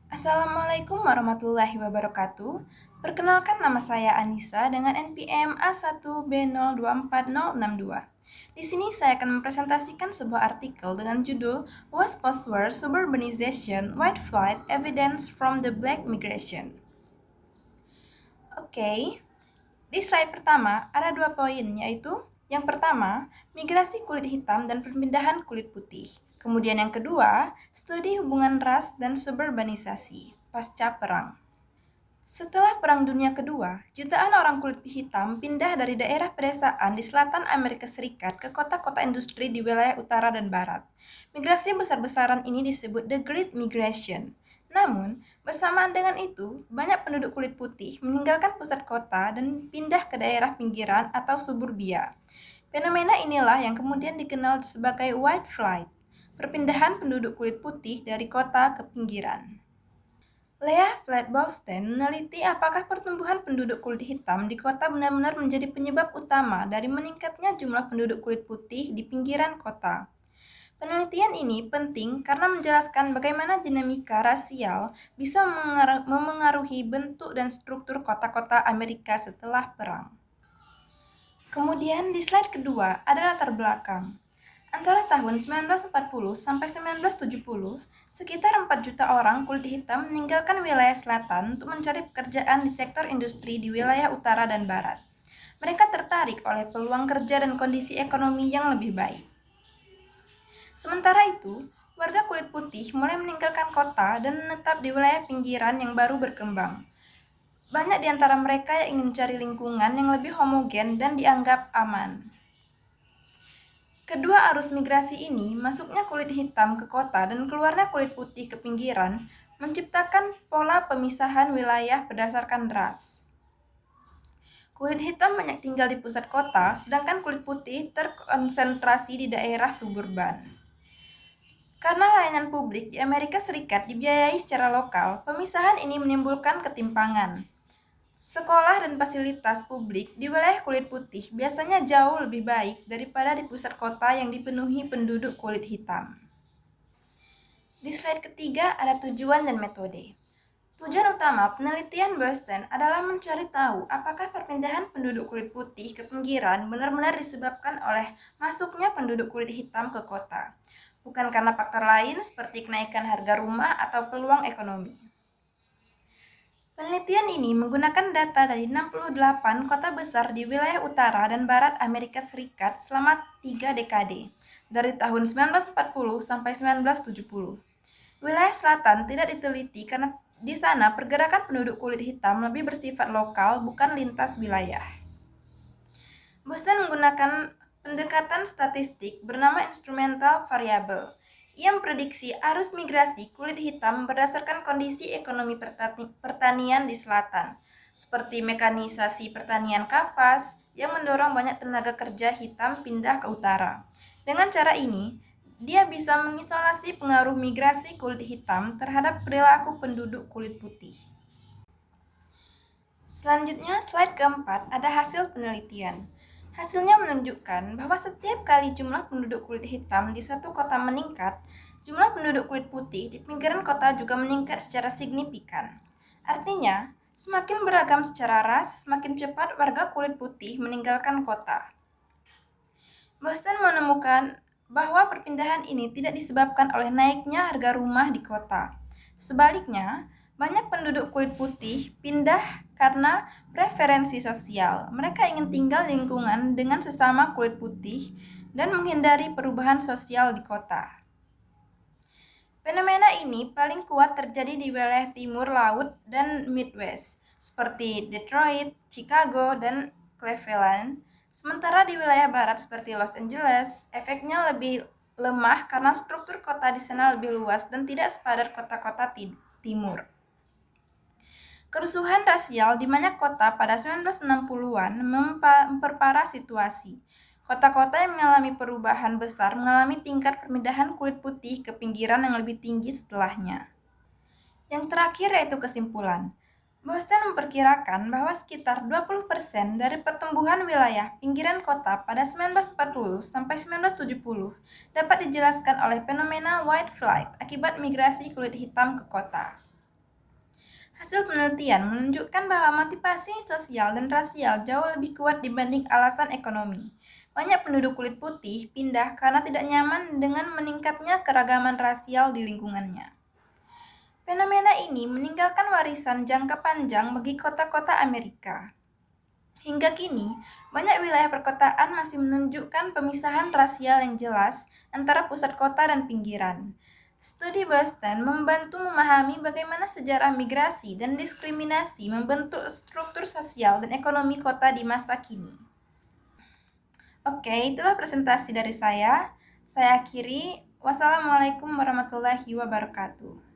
Assalamualaikum warahmatullahi wabarakatuh. Perkenalkan, nama saya Anissa dengan NPM A1B024062. Di sini saya akan mempresentasikan sebuah artikel dengan judul Was Postwar Suburbanization White Flight Evidence from the Black Migration. Oke, di slide pertama ada dua poin, yaitu yang pertama, migrasi kulit hitam dan perpindahan kulit putih. Kemudian yang kedua, studi hubungan ras dan suburbanisasi pasca perang. Setelah Perang Dunia Kedua, jutaan orang kulit hitam pindah dari daerah pedesaan di selatan Amerika Serikat ke kota-kota industri di wilayah utara dan barat. Migrasi besar-besaran ini disebut The Great Migration. Namun, bersamaan dengan itu, banyak penduduk kulit putih meninggalkan pusat kota dan pindah ke daerah pinggiran atau suburbia. Fenomena inilah yang kemudian dikenal sebagai white flight, perpindahan penduduk kulit putih dari kota ke pinggiran. Leah Flatbaustein meneliti apakah pertumbuhan penduduk kulit hitam di kota benar-benar menjadi penyebab utama dari meningkatnya jumlah penduduk kulit putih di pinggiran kota. Penelitian ini penting karena menjelaskan bagaimana dinamika rasial bisa memengaruhi bentuk dan struktur kota-kota Amerika setelah perang. Kemudian di slide kedua ada latar belakang. Antara tahun 1940 sampai 1970, sekitar 4 juta orang kulit hitam meninggalkan wilayah selatan untuk mencari pekerjaan di sektor industri di wilayah utara dan barat. Mereka tertarik oleh peluang kerja dan kondisi ekonomi yang lebih baik. Sementara itu, warga kulit putih mulai meninggalkan kota dan menetap di wilayah pinggiran yang baru berkembang. Banyak di antara mereka yang ingin mencari lingkungan yang lebih homogen dan dianggap aman. Kedua arus migrasi ini, masuknya kulit hitam ke kota dan keluarnya kulit putih ke pinggiran, menciptakan pola pemisahan wilayah berdasarkan ras. Kulit hitam banyak tinggal di pusat kota, sedangkan kulit putih terkonsentrasi di daerah suburban. Karena layanan publik di Amerika Serikat dibiayai secara lokal, pemisahan ini menimbulkan ketimpangan. Sekolah dan fasilitas publik di wilayah kulit putih biasanya jauh lebih baik daripada di pusat kota yang dipenuhi penduduk kulit hitam. Di slide ketiga ada tujuan dan metode. Tujuan utama penelitian Boston adalah mencari tahu apakah perpindahan penduduk kulit putih ke pinggiran benar-benar disebabkan oleh masuknya penduduk kulit hitam ke kota, bukan karena faktor lain seperti kenaikan harga rumah atau peluang ekonomi. Penelitian ini menggunakan data dari 68 kota besar di wilayah utara dan barat Amerika Serikat selama 3 dekade, dari tahun 1940 sampai 1970. Wilayah selatan tidak diteliti karena di sana pergerakan penduduk kulit hitam lebih bersifat lokal, bukan lintas wilayah. Boston menggunakan pendekatan statistik bernama instrumental variable. Ia memprediksi arus migrasi kulit hitam berdasarkan kondisi ekonomi pertanian di selatan, seperti mekanisasi pertanian kapas yang mendorong banyak tenaga kerja hitam pindah ke utara. Dengan cara ini, dia bisa mengisolasi pengaruh migrasi kulit hitam terhadap perilaku penduduk kulit putih. Selanjutnya, slide keempat ada hasil penelitian. Hasilnya menunjukkan bahwa setiap kali jumlah penduduk kulit hitam di suatu kota meningkat, jumlah penduduk kulit putih di pinggiran kota juga meningkat secara signifikan. Artinya, semakin beragam secara ras, semakin cepat warga kulit putih meninggalkan kota. Boston menemukan bahwa perpindahan ini tidak disebabkan oleh naiknya harga rumah di kota. Sebaliknya, banyak penduduk kulit putih pindah karena preferensi sosial. Mereka ingin tinggal di lingkungan dengan sesama kulit putih dan menghindari perubahan sosial di kota. Fenomena ini paling kuat terjadi di wilayah timur laut dan Midwest, seperti Detroit, Chicago, dan Cleveland. Sementara di wilayah barat seperti Los Angeles, efeknya lebih lemah karena struktur kota di sana lebih luas dan tidak sepadat kota-kota timur. Kerusuhan rasial di banyak kota pada 1960-an memperparah situasi. Kota-kota yang mengalami perubahan besar mengalami tingkat perpindahan kulit putih ke pinggiran yang lebih tinggi setelahnya. Yang terakhir yaitu kesimpulan. Boston memperkirakan bahwa sekitar 20% dari pertumbuhan wilayah pinggiran kota pada 1940 sampai 1970 dapat dijelaskan oleh fenomena white flight akibat migrasi kulit hitam ke kota. Hasil penelitian menunjukkan bahwa motivasi sosial dan rasial jauh lebih kuat dibanding alasan ekonomi. Banyak penduduk kulit putih pindah karena tidak nyaman dengan meningkatnya keragaman rasial di lingkungannya. Fenomena ini meninggalkan warisan jangka panjang bagi kota-kota Amerika. Hingga kini, banyak wilayah perkotaan masih menunjukkan pemisahan rasial yang jelas antara pusat kota dan pinggiran. Studi Boston membantu memahami bagaimana sejarah migrasi dan diskriminasi membentuk struktur sosial dan ekonomi kota di masa kini. Oke, itulah presentasi dari saya. Saya akhiri. Wassalamualaikum warahmatullahi wabarakatuh.